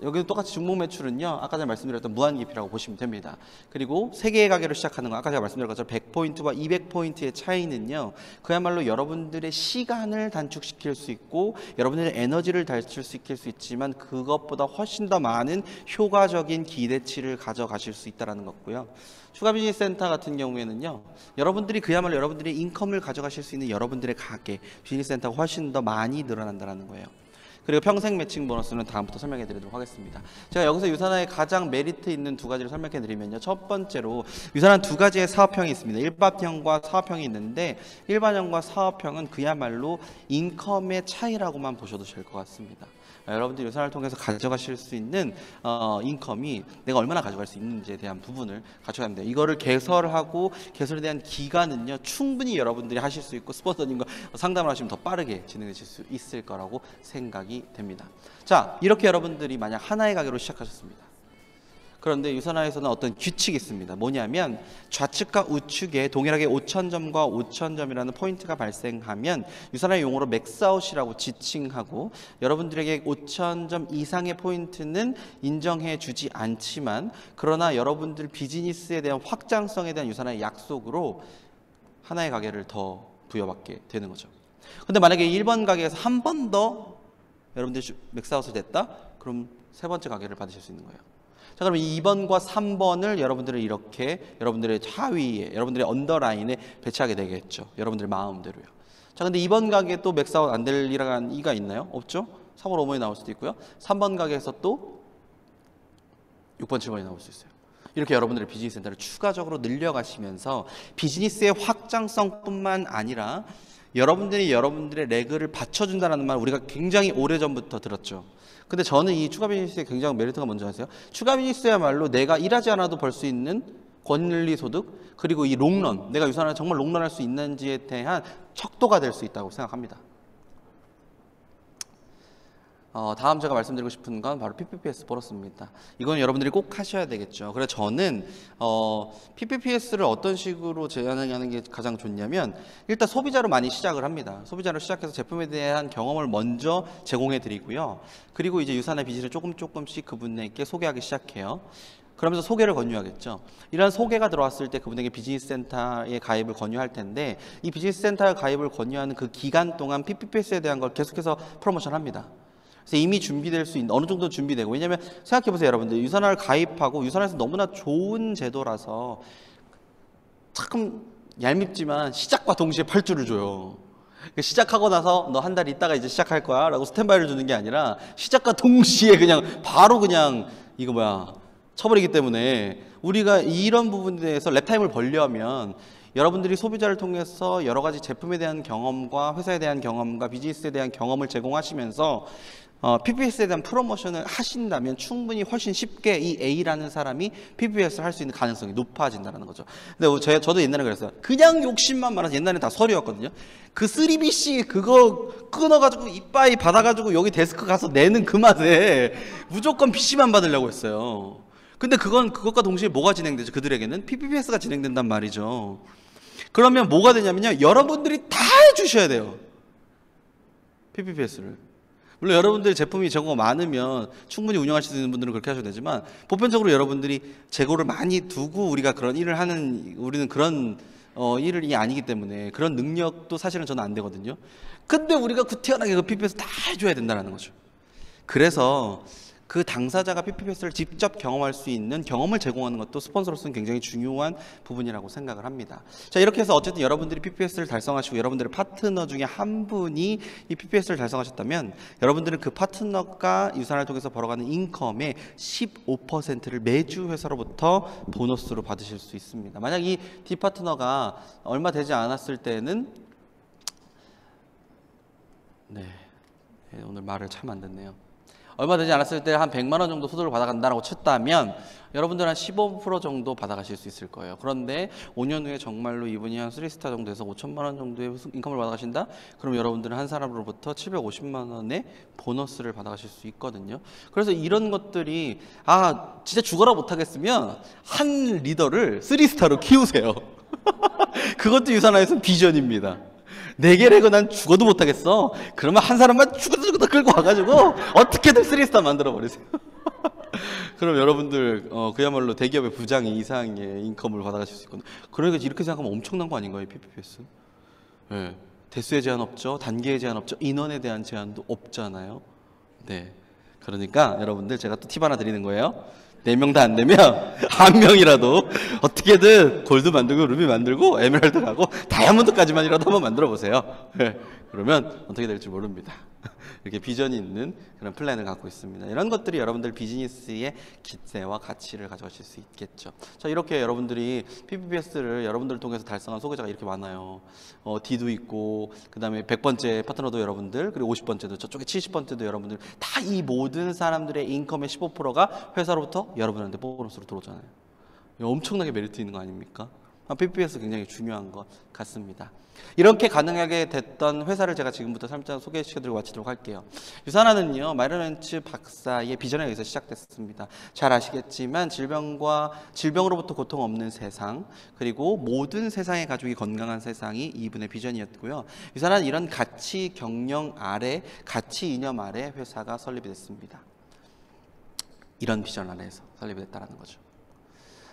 여기도 똑같이 중복 매출은요. 아까 전에 말씀드렸던 무한 깊이라고 보시면 됩니다. 그리고 3개의 가게로 시작하는 거 아까 제가 말씀드린 것처럼 100포인트와 200포인트의 차이는요. 그야말로 여러분들의 시간을 단축시킬 수 있고 여러분들의 에너지를 단축시킬 수 있지만 그것보다 훨씬 더 많은 효과적인 기대치를 가져가실 수 있다는 거고요. 추가 비즈니스 센터 같은 경우에는요. 여러분들이 그야말로 여러분들의 인컴을 가져가실 수 있는 여러분들의 가게, 비즈니스 센터가 훨씬 더 많이 늘어난다는 거예요. 그리고 평생 매칭 보너스는 다음부터 설명해 드리도록 하겠습니다. 제가 여기서 유산화의 가장 메리트 있는 두 가지를 설명해 드리면요. 첫 번째로 유산화는 두 가지의 사업형이 있습니다. 일반형과 사업형이 있는데 일반형과 사업형은 그야말로 인컴의 차이라고만 보셔도 될 것 같습니다. 여러분들이 유산화를 통해서 가져가실 수 있는 인컴이 내가 얼마나 가져갈 수 있는지에 대한 부분을 가져가야 합니다. 이거를 개설하고 개설에 대한 기간은요 충분히 여러분들이 하실 수 있고 스폰서님과 상담을 하시면 더 빠르게 진행하실 수 있을 거라고 생각이 됩니다. 자, 이렇게 여러분들이 만약 하나의 가게로 시작하셨습니다. 그런데 유산화에서는 어떤 규칙이 있습니다. 뭐냐면 좌측과 우측에 동일하게 5,000점과 5,000점이라는 포인트가 발생하면 유산화 용어로 맥스아웃이라고 지칭하고 여러분들에게 5,000점 이상의 포인트는 인정해 주지 않지만 그러나 여러분들 비즈니스에 대한 확장성에 대한 유산화의 약속으로 하나의 가게를 더 부여받게 되는 거죠. 근데 만약에 1번 가게에서 한 번 더 여러분들이 맥스아웃이 됐다? 그럼 세 번째 가게를 받으실 수 있는 거예요. 자, 그럼 2번과 3번을 여러분들은 이렇게 여러분들의 하위에, 여러분들의 언더라인에 배치하게 되겠죠. 여러분들의 마음대로요. 자, 근데 2번 가게에 또 맥스아웃 안 될 이가 있나요? 없죠? 3번, 5번이 나올 수도 있고요. 3번 가게에서 또 6번, 7번이 나올 수 있어요. 이렇게 여러분들의 비즈니스 센터를 추가적으로 늘려가시면서 비즈니스의 확장성뿐만 아니라 여러분들이 여러분들의 레그를 받쳐준다는 말 우리가 굉장히 오래전부터 들었죠. 근데 저는 이 추가 비즈니스의 굉장히 메리트가 뭔지 아세요? 추가 비즈니스야말로 내가 일하지 않아도 벌 수 있는 권리 소득 그리고 이 롱런, 내가 유산을 정말 롱런할 수 있는지에 대한 척도가 될 수 있다고 생각합니다. 다음 제가 말씀드리고 싶은 건 바로 PPPS 보너스입니다. 이건 여러분들이 꼭 하셔야 되겠죠. 그래서 저는 PPPS를 어떤 식으로 제안하는 게 가장 좋냐면 일단 소비자로 많이 시작을 합니다. 소비자로 시작해서 제품에 대한 경험을 먼저 제공해 드리고요. 그리고 이제 유산의 비즈니스를 조금씩 그분에게 소개하기 시작해요. 그러면서 소개를 권유하겠죠. 이런 소개가 들어왔을 때 그분에게 비즈니스 센터에 가입을 권유할 텐데 이 비즈니스 센터에 가입을 권유하는 그 기간 동안 PPPS에 대한 걸 계속해서 프로모션 합니다. 그래서 이미 준비될 수 있는 어느 정도 준비되고, 왜냐하면 생각해보세요 여러분들, 유산화를 가입하고 유산화에서 너무나 좋은 제도라서 참 얄밉지만 시작과 동시에 8주를 줘요. 시작하고 나서 너 한 달 있다가 이제 시작할 거야 라고 스탠바이를 주는 게 아니라 시작과 동시에 그냥 바로 그냥 이거 뭐야 쳐버리기 때문에 우리가 이런 부분에 대해서 랩타임을 벌려면 여러분들이 소비자를 통해서 여러 가지 제품에 대한 경험과 회사에 대한 경험과 비즈니스에 대한 경험을 제공하시면서 PPS에 대한 프로모션을 하신다면 충분히 훨씬 쉽게 이 A라는 사람이 PPS를 할 수 있는 가능성이 높아진다는 거죠. 근데 저도 옛날에 그랬어요. 그냥 욕심만 많아서 옛날에 다 서류였거든요. 그 3BC 그거 끊어가지고 이빠이 받아가지고 여기 데스크 가서 내는 그 맛에 무조건 PC만 받으려고 했어요. 근데 그것과 동시에 뭐가 진행되죠? 그들에게는 PPPS가 진행된단 말이죠. 그러면 뭐가 되냐면요, 여러분들이 다 해주셔야 돼요. PPPS를. 물론 여러분들이 제품이 재고가 많으면 충분히 운영하실 수 있는 분들은 그렇게 하셔도 되지만 보편적으로 여러분들이 재고를 많이 두고 우리가 그런 일을 하는, 우리는 그런 일이 아니기 때문에 그런 능력도 사실은 저는 안 되거든요. 근데 우리가 구태연하게 그 PPPS 다 해줘야 된다는 거죠. 그래서 그 당사자가 PPPS를 직접 경험할 수 있는 경험을 제공하는 것도 스폰서로서는 굉장히 중요한 부분이라고 생각을 합니다. 자, 이렇게 해서 어쨌든 여러분들이 PPPS를 달성하시고 여러분들의 파트너 중에 한 분이 이 PPPS를 달성하셨다면 여러분들은 그 파트너가 유산을 통해서 벌어가는 인컴의 15%를 매주 회사로부터 보너스로 받으실 수 있습니다. 만약 이 D파트너가 얼마 되지 않았을 때는 오늘 말을 참 안 듣네요. 얼마 되지 않았을 때 한 100만 원 정도 소득을 받아간다고 쳤다면 여러분들 한 15% 정도 받아가실 수 있을 거예요. 그런데 5년 후에 정말로 이분이 한 3스타 정도에서 5천만 원 정도의 인컴을 받아가신다? 그럼 여러분들은 한 사람으로부터 750만 원의 보너스를 받아가실 수 있거든요. 그래서 이런 것들이 진짜 죽어라 못하겠으면 한 리더를 3스타로 키우세요. 그것도 유산화에서 비전입니다. 4개 레그 난 죽어도 못하겠어. 그러면 한 사람만 죽어도 끌고 와가지고 어떻게든 3스타 만들어버리세요. 그럼 여러분들 그야말로 대기업의 부장 이상의 인컴을 받아가실 수 있거든요. 그러니까 이렇게 생각하면 엄청난 거 아닌가요, PPPS? 네. 대수의 제한 없죠. 단계의 제한 없죠. 인원에 대한 제한도 없잖아요. 네. 그러니까 여러분들 제가 또 팁 하나 드리는 거예요. 4명 다 안 되면 1명이라도 어떻게든 골드 만들고 루비 만들고 에메랄드 가고 다이아몬드까지만이라도 한번 만들어 보세요. 네. 그러면 어떻게 될지 모릅니다. 이렇게 비전이 있는 그런 플랜을 갖고 있습니다. 이런 것들이 여러분들 비즈니스의 기대와 가치를 가져가실 수 있겠죠. 자, 이렇게 여러분들이 PPBS를 여러분들을 통해서 달성한 소개자가 이렇게 많아요. D도 있고, 그 다음에 100번째 파트너도 여러분들, 그리고 50번째도, 저쪽에 70번째도 여러분들, 다 이 모든 사람들의 인컴의 15%가 회사로부터 여러분한테 보너스로 들어오잖아요. 엄청나게 메리트 있는 거 아닙니까? PPBS 굉장히 중요한 것 같습니다. 이렇게 가능하게 됐던 회사를 제가 지금부터 살짝 소개시켜드리고 마치도록 할게요. 유산화는요, 마이럴 렌츠 박사의 비전에 의해서 시작됐습니다. 잘 아시겠지만 질병으로부터 고통 없는 세상, 그리고 모든 세상의 가족이 건강한 세상이 이분의 비전이었고요. 유산화는 이런 가치 경영 아래, 가치 이념 아래 회사가 설립이 됐습니다. 이런 비전 아래에서 설립이 됐다는 거죠.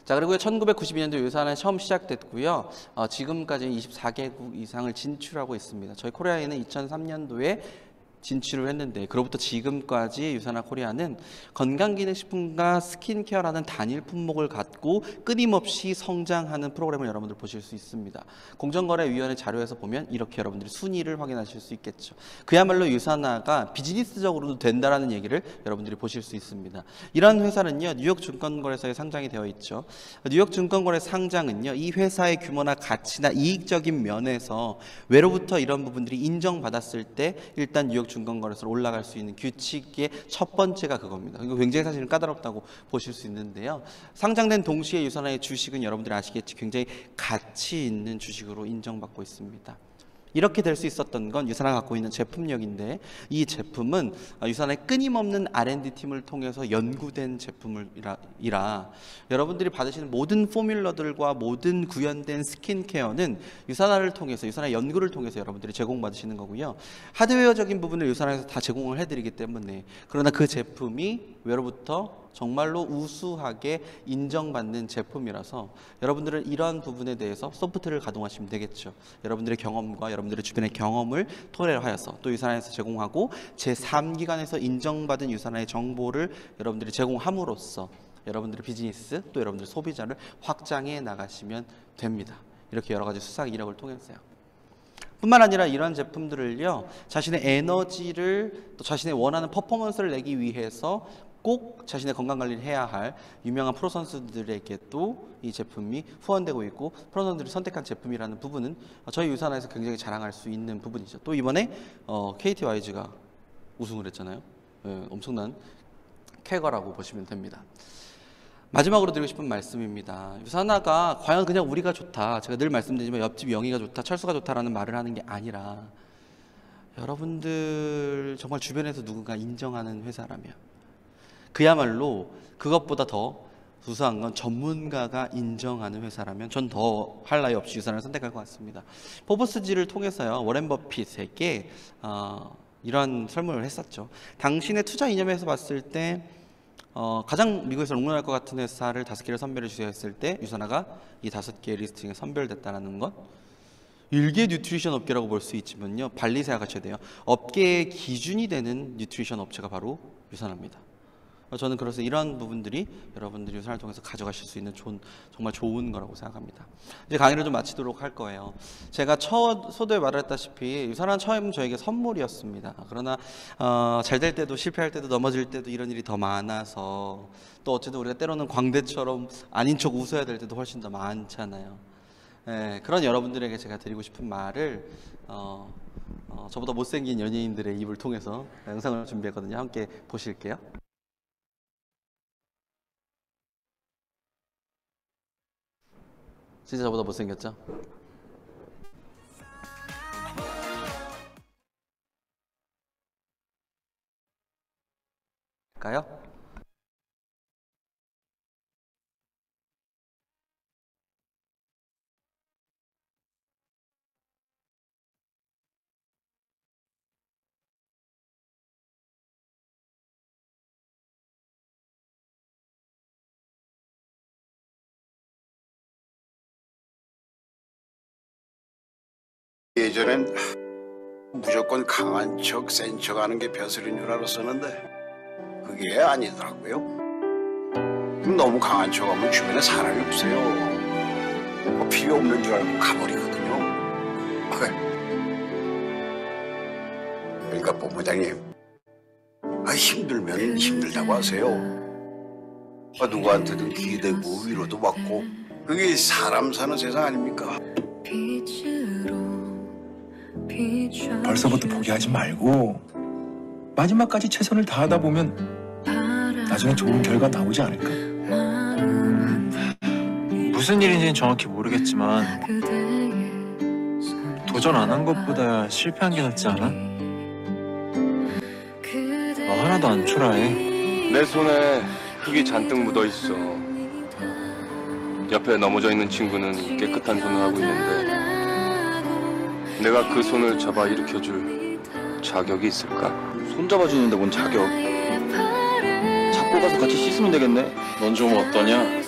자, 그리고 1992년도 유산화는 처음 시작됐고요. 지금까지 24개국 이상을 진출하고 있습니다. 저희 코리아에는 2003년도에 진출을 했는데, 그로부터 지금까지 유산화 코리아는 건강기능식품과 스킨케어라는 단일 품목을 갖고 끊임없이 성장하는 프로그램을 여러분들 보실 수 있습니다. 공정거래위원회 자료에서 보면 이렇게 여러분들이 순위를 확인하실 수 있겠죠. 그야말로 유산화가 비즈니스적으로도 된다라는 얘기를 여러분들이 보실 수 있습니다. 이런 회사는요, 뉴욕 증권거래소에 상장이 되어 있죠. 뉴욕 증권거래 상장은요, 이 회사의 규모나 가치나 이익적인 면에서 외로부터 이런 부분들이 인정받았을 때 일단 뉴욕 증권거래소로 올라갈 수 있는 규칙의 첫 번째가 그겁니다. 이거 굉장히 사실은 까다롭다고 보실 수 있는데요. 상장된 동시에 유산화의 주식은 여러분들이 아시겠지, 굉장히 가치 있는 주식으로 인정받고 있습니다. 이렇게 될 수 있었던 건 유산화가 갖고 있는 제품력인데, 이 제품은 유산화의 끊임없는 R&D 팀을 통해서 연구된 제품이라 여러분들이 받으시는 모든 포뮬러들과 모든 구현된 스킨케어는 유산화를 통해서, 유산화 연구를 통해서 여러분들이 제공받으시는 거고요. 하드웨어적인 부분을 유산화에서 다 제공을 해드리기 때문에, 그러나 그 제품이 외로부터 정말로 우수하게 인정받는 제품이라서 여러분들은 이러한 부분에 대해서 소프트를 가동하시면 되겠죠. 여러분들의 경험과 여러분들의 주변의 경험을 토대로 하여서 또 유산화에서 제공하고 제3기관에서 인정받은 유산화의 정보를 여러분들이 제공함으로써 여러분들의 비즈니스 또 여러분들의 소비자를 확장해 나가시면 됩니다. 이렇게 여러 가지 수상 이력을 통해서요. 뿐만 아니라 이러한 제품들을요, 자신의 에너지를 또 자신의 원하는 퍼포먼스를 내기 위해서 꼭 자신의 건강관리를 해야 할 유명한 프로 선수들에게도 이 제품이 후원되고 있고, 프로 선수들이 선택한 제품이라는 부분은 저희 유산화에서 굉장히 자랑할 수 있는 부분이죠. 또 이번에 KTYG가 우승을 했잖아요. 엄청난 쾌거라고 보시면 됩니다. 마지막으로 드리고 싶은 말씀입니다. 유산화가 과연 그냥 우리가 좋다, 제가 늘 말씀드리지만 옆집 영희가 좋다, 철수가 좋다라는 말을 하는 게 아니라, 여러분들 정말 주변에서 누군가 인정하는 회사라면, 그야말로 그것보다 더 우수한 건 전문가가 인정하는 회사라면 전 더 할 나위 없이 유산을 선택할 것 같습니다. 포브스지를 통해서요, 워렌 버핏에게 이런 설문을 했었죠. 당신의 투자 이념에서 봤을 때 가장 미국에서 롱런할 것 같은 회사를 5개를 선별해 주세요 했을 때 유산화가 이 5개의 리스팅에 선별됐다는 것. 일개 뉴트리션 업계라고 볼 수 있지만요, 발리 생각하셔야 돼요. 업계의 기준이 되는 뉴트리션 업체가 바로 유산화입니다. 저는 그래서 이러한 부분들이 여러분들이 유산화를 통해서 가져가실 수 있는 정말 좋은 거라고 생각합니다. 이제 강의를 좀 마치도록 할 거예요. 제가 서두에 말을 했다시피 유산화는 처음 저에게 선물이었습니다. 그러나 잘 될 때도 실패할 때도 넘어질 때도 이런 일이 더 많아서, 또 어쨌든 우리가 때로는 광대처럼 아닌 척 웃어야 될 때도 훨씬 더 많잖아요. 그런 여러분들에게 제가 드리고 싶은 말을 저보다 못생긴 연예인들의 입을 통해서 영상을 준비했거든요. 함께 보실게요. 진짜 저보다 못생겼죠? 갈까요? 예전엔 무조건 강한 척, 센 척 하는 게 벼슬인 줄 알았었는데 그게 아니더라고요. 너무 강한 척 하면 주변에 사람이 없어요. 필요 없는 줄 알고 가버리거든요. 그러니까 본부장님, 힘들면 힘들다고 하세요. 누구한테든 기대고 위로도 받고 그게 사람 사는 세상 아닙니까? 벌써부터 포기하지 말고 마지막까지 최선을 다하다 보면 나중에 좋은 결과 나오지 않을까? 무슨 일인지는 정확히 모르겠지만 도전 안 한 것보다 실패한 게 낫지 않아? 너 하나도 안 초라해. 내 손에 흙이 잔뜩 묻어 있어. 옆에 넘어져 있는 친구는 깨끗한 손을 하고 있는데 내가 그 손을 잡아 일으켜줄 자격이 있을까? 손 잡아주는데 뭔 자격? 잡고 가서 같이 씻으면 되겠네. 넌 좀 어떠냐?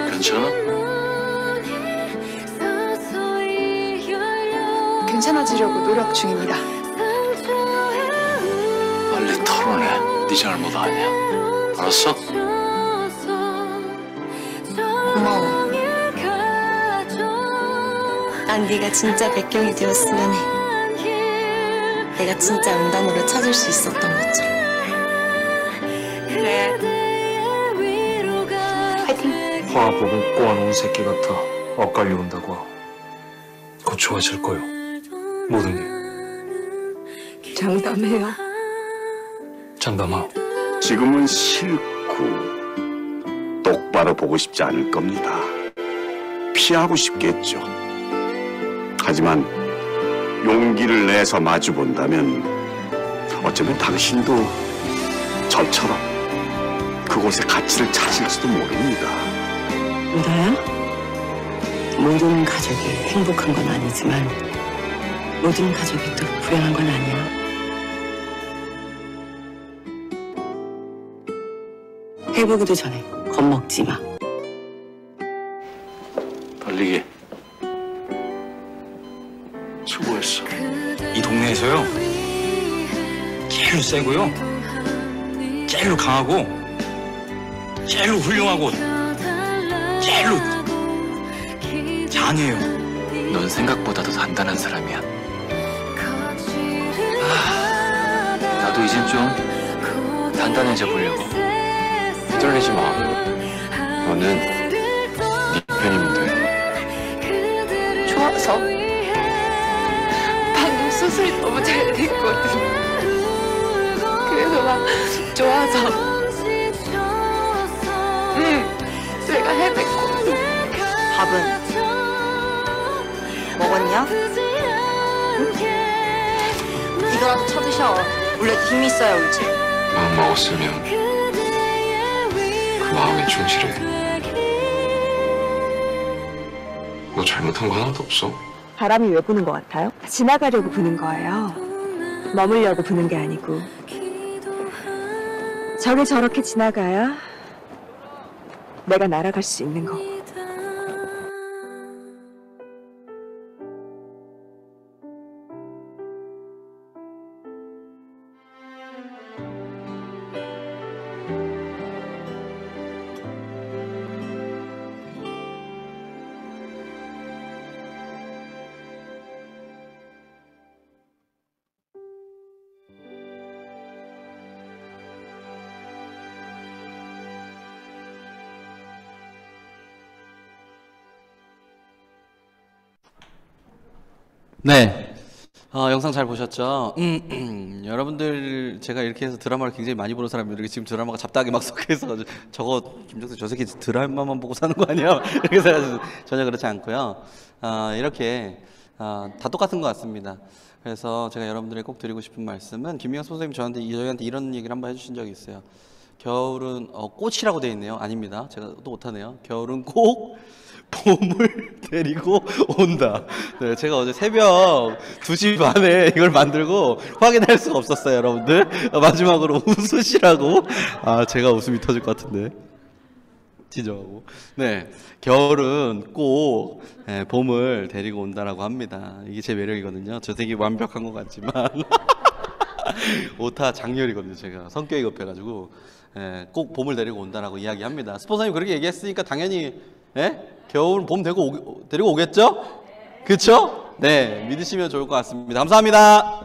괜찮아? 괜찮아지려고 노력 중입니다. 빨리 털어내. 네 잘못 아니야. 알았어? 고마워. 난 네가 진짜 백경이 되었으면 해. 내가 진짜 은단으로 찾을 수 있었던 것처럼. 그래. 화이팅! 화보고 꼬아놓은 새끼 같아. 엇갈려 온다고. 곧 좋아질 거요. 모든 게. 장담해요. 장담아. 지금은 싫고 똑바로 보고 싶지 않을 겁니다. 피하고 싶겠죠. 하지만 용기를 내서 마주 본다면 어쩌면 당신도 저처럼 그곳의 가치를 찾을지도 모릅니다. 은다야, 모든 가족이 행복한 건 아니지만 모든 가족이 또 불행한 건 아니야. 해보기도 전에 겁먹지 마. 달리기. 수고했어. 이 동네에서요 제일 세고요 제일 강하고 제일 훌륭하고 제일 장해요. 넌 생각보다도 단단한 사람이야. 나도 이젠 좀 단단해져 보려고. 떨리지 마. 너는 네 편이면 돼. 좋아서. 방금 수술이 너무 잘 됐거든. 그래서 막 좋아서. 내가 해냈거든. 밥은 먹었냐? 이거라도 쳐드셔. 원래 힘이 있어야 울지. 마음 먹었으면 그 마음에 충실해. 너 잘못한 거 하나도 없어. 바람이 왜 부는 것 같아요? 지나가려고 부는 거예요. 머물려고 부는 게 아니고. 저게 저렇게 지나가야 내가 날아갈 수 있는 거고. 네. 영상 잘 보셨죠? 여러분들, 제가 이렇게 해서 드라마를 굉장히 많이 보는 사람들이 지금 드라마가 잡다하게 막 섞여서 저거, 김정수 저 새끼 드라마만 보고 사는 거 아니야? 이렇게 생각해서 전혀 그렇지 않고요. 이렇게, 다 똑같은 것 같습니다. 그래서 제가 여러분들에게 꼭 드리고 싶은 말씀은 김미영 선생님 저희한테 이런 얘기를 한번 해주신 적이 있어요. 겨울은, 꽃이라고 되어 있네요. 아닙니다. 제가 또 못하네요. 겨울은 꼭 봄을 데리고 온다. 네, 제가 어제 새벽 2시 반에 이걸 만들고 확인할 수가 없었어요, 여러분들. 마지막으로 웃으시라고. 제가 웃음이 터질 것 같은데. 진정하고. 네, 겨울은 꼭 봄을 데리고 온다라고 합니다. 이게 제 매력이거든요. 저 되게 완벽한 것 같지만 오타 장렬이거든요. 제가 성격이 급해가지고 꼭 봄을 데리고 온다라고 이야기합니다. 스폰서님 그렇게 얘기했으니까 당연히 겨울 봄 데리고 오겠죠? 그쵸? 네, 믿으시면 좋을 것 같습니다. 감사합니다.